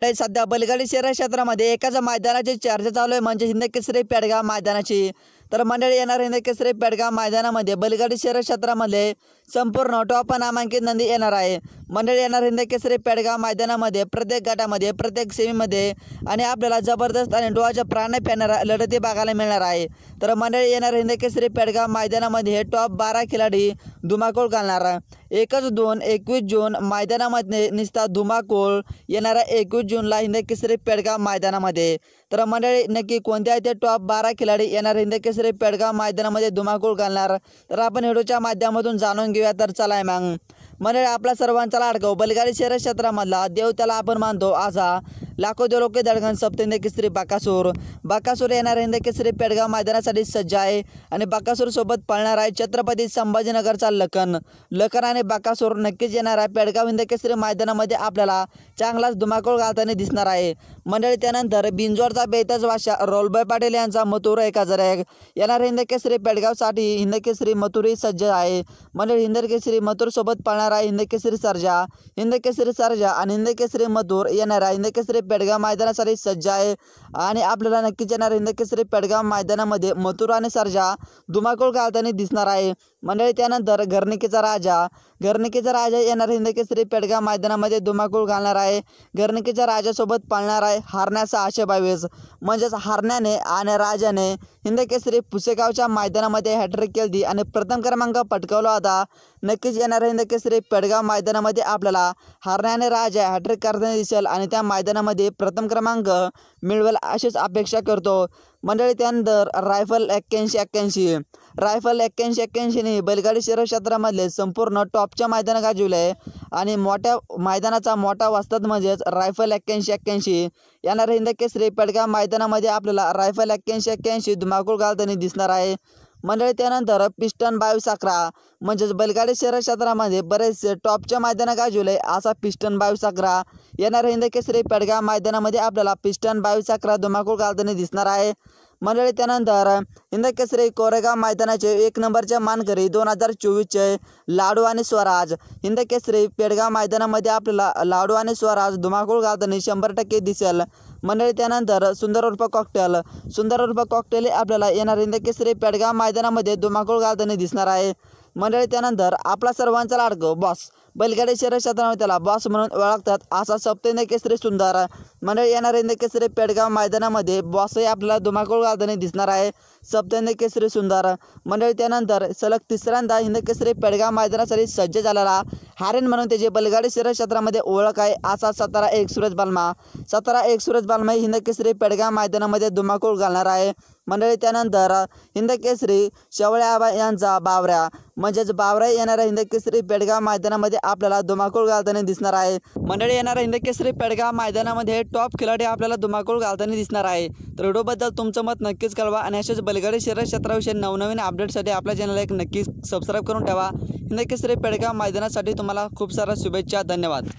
सध्या बैलगाडी शर्यत क्षेत्रामध्ये एकाच मैदानाची चर्चा चालू आहे, म्हणजे हिंदकेसरी पेडगाव मैदानाची। तर मंडळी, येणार हिंदकेसरी पेडगाव मैदानामध्ये बैलगाडी शर्यत क्षेत्रामध्ये संपूर्ण टॉप नामांकित नंदी येणार आहे। मंडळी, येणार हिंदकेसरी पेडगाव मैदानामध्ये प्रत्येक गटामध्ये, प्रत्येक सेमीमध्ये आणि आपल्याला जबरदस्त आणि डोळ्याच्या प्राणी फेडणाऱ्या लढती बघायला मिळणार आहे। तर मंडळी, येणार हिंदकेसरी पेडगाव मैदानामध्ये हे टॉप 12 खिलाडी धुमाकूळ घालणार। 21 जून मैदानामध्ये निस्ता धुमाकूळ येणारा 21 जूनला हिंदकेसरी पेडगाव मैदानामध्ये। तर मंडळी, नक्की कोणत्या आहेत ते टॉप 12 खिलाडी येणार हिंदकेसरी पेडगाव मैदानामध्ये धुमाकूळ घालणार, तर आपण व्हिडिओच्या माध्यमातून जाणून घेऊया। तर चला मग मंडळी, आपला सर्वांचा लाडका बैलगाडी शर्यत क्षेत्रामधला देव त्याला आपण मानतो असा लाखो देवलोके धडकन सप्त हिंदकेसरी बकासूर येणार हिंदकेसरी पेडगाव मैदानासाठी सज्ज आहे आणि बकासूर सोबत पळणार आहे छत्रपती संभाजीनगरचा लखन आणि बकासूर नक्कीच येणार आहे पेडगाव हिंदकेसरी मैदानामध्ये आपल्याला चांगलाच धुमाकूळ घालताना दिसणार आहे। मंडळी, त्यानंतर बिंजोरचा बेताज वाशा रोलबाई पाटील यांचा मथुर 1001 येणार हिंदकेसरी पेडगावसाठी हिंदकेसरी मथुरही सज्ज आहे। मंडळी, हिंदकेसरी मथुर सोबत पळणार आहे हिंदकेसरी सर्जा आणि हिंदकेसरी मथुर येणार आहे हिंदकेसरी पेडगाव मैदानासाठी सज्ज आहे आणि आपल्याला नक्कीच येणार हिंदकेसरी पेडगाव मैदानामध्ये मथुर आणि सर्जा धुमाकूळ घालताना दिसणार आहे। मंडळी, त्यानंतर घरणिकेचा राजा येणार हिंदकेसरी पेडगाव मैदानामध्ये धुमाकूळ घालणार आहे। घरणिकेच्या राजासोबत पळणार आहे हरण्याचा 622, म्हणजेच हरण्याने आणि राजाने हिंदकेसरी पुसेगावच्या मैदानामध्ये हॅट्रिक केली आणि प्रथम क्रमांक पटकावला होता। नक्कीच येणार हिंदकेसरी पेडगाव मैदानामध्ये आपल्याला हरण्याने राजा हॅट्रिक करताना दिसेल आणि त्या मैदानामध्ये प्रथम क्रमांक मिळवेल अशीच अपेक्षा करतो। मंडळी, त्यानंतर रायफल 81ने बैलगाडी शर्यत क्षेत्रामधले संपूर्ण टॉपच्या मैदान गाजवले आणि मोठ्या मैदानाचा मोठा वस्ताद म्हणजेच रायफल 81 येणार हिंदकेसरी पेडगाव मैदानामध्ये आपल्याला रायफल 81 धुमाकूळ घालताना दिसणार आहे। मंडळी, त्यानंतर पिस्टन 2211 म्हणजेच बैलगाडी शर्यत क्षेत्रामध्ये बरेचसे टॉपच्या मैदान गाजवले असा पिस्टन 2211 येणार हिंदकेसरी पेडगाव मैदानामध्ये आपल्याला पिस्टन 2211 धुमाकूळ घालताना दिसणार आहे। मंडळी, त्यानंतर हिंदकेसरी कोरेगाव मैदानाचे 1 नंबरच्या मानकरी 2024चे लाडू आणि स्वराज हिंदकेसरी पेडगाव मैदानामध्ये आपल्याला लाडू आणि स्वराज धुमाकूळ घालताना 100% दिसेल। मंडळी, त्यानंतर सुंदर उर्फ कॉकटेल आपल्याला येणार हिंदकेसरी पेडगाव मैदानामध्ये धुमाकूळ घालताना दिसणार आहे। मंडळी, त्यानंतर आपला सर्वांचा लाडको बॉस बैलगाडी शर्यत क्षेत्रामध्ये त्याला बॉस म्हणून ओळखतात असा सप्त हिंदकेसरी सुंदर मंडळी येणार हिंदकेसरी पेडगाव मैदानामध्ये बॉसही आपल्याला धुमाकूळ घालताना दिसणार आहे सप्त हिंदकेसरी सुंदर। मंडळी, त्यानंतर सलग तिसऱ्यांदा हिंदकेसरी पेडगाव मैदानासाठी सज्ज झालेला हारेन म्हणून त्याची बैलगाडी शर्यत क्षेत्रामध्ये ओळख आहे असा 17-1 सूरज बालमा हिंदकेसरी पेडगाव मैदानामध्ये धुमाकूळ घालणार आहे। मंडळी, त्यानंतर हिंदकेसरी शेवळ्या यांचा बावऱ्या म्हणजेच बावरा येणाऱ्या हिंदकेसरी पेडगाव मैदानामध्ये आपल्याला धुमाकूळ घालताना दिसणार आहे। मंडळी, येणाऱ्या हिंदकेसरी पेडगाव मैदानामध्ये टॉप खिलाडी आपल्याला धुमाकूळ घालताना दिसणार आहे। तर व्हिडिओबद्दल तुमचं मत नक्कीच कळवा आणि अशाच बैलगाडी शर्यत क्षेत्राविषयी नवनवीन अपडेटसाठी आपल्या चॅनलला एक नक्की सबस्क्राईब करून ठेवा। हिंदकेसरी पेडगाव मैदानासाठी तुम्हाला खूप साऱ्या शुभेच्छा। धन्यवाद।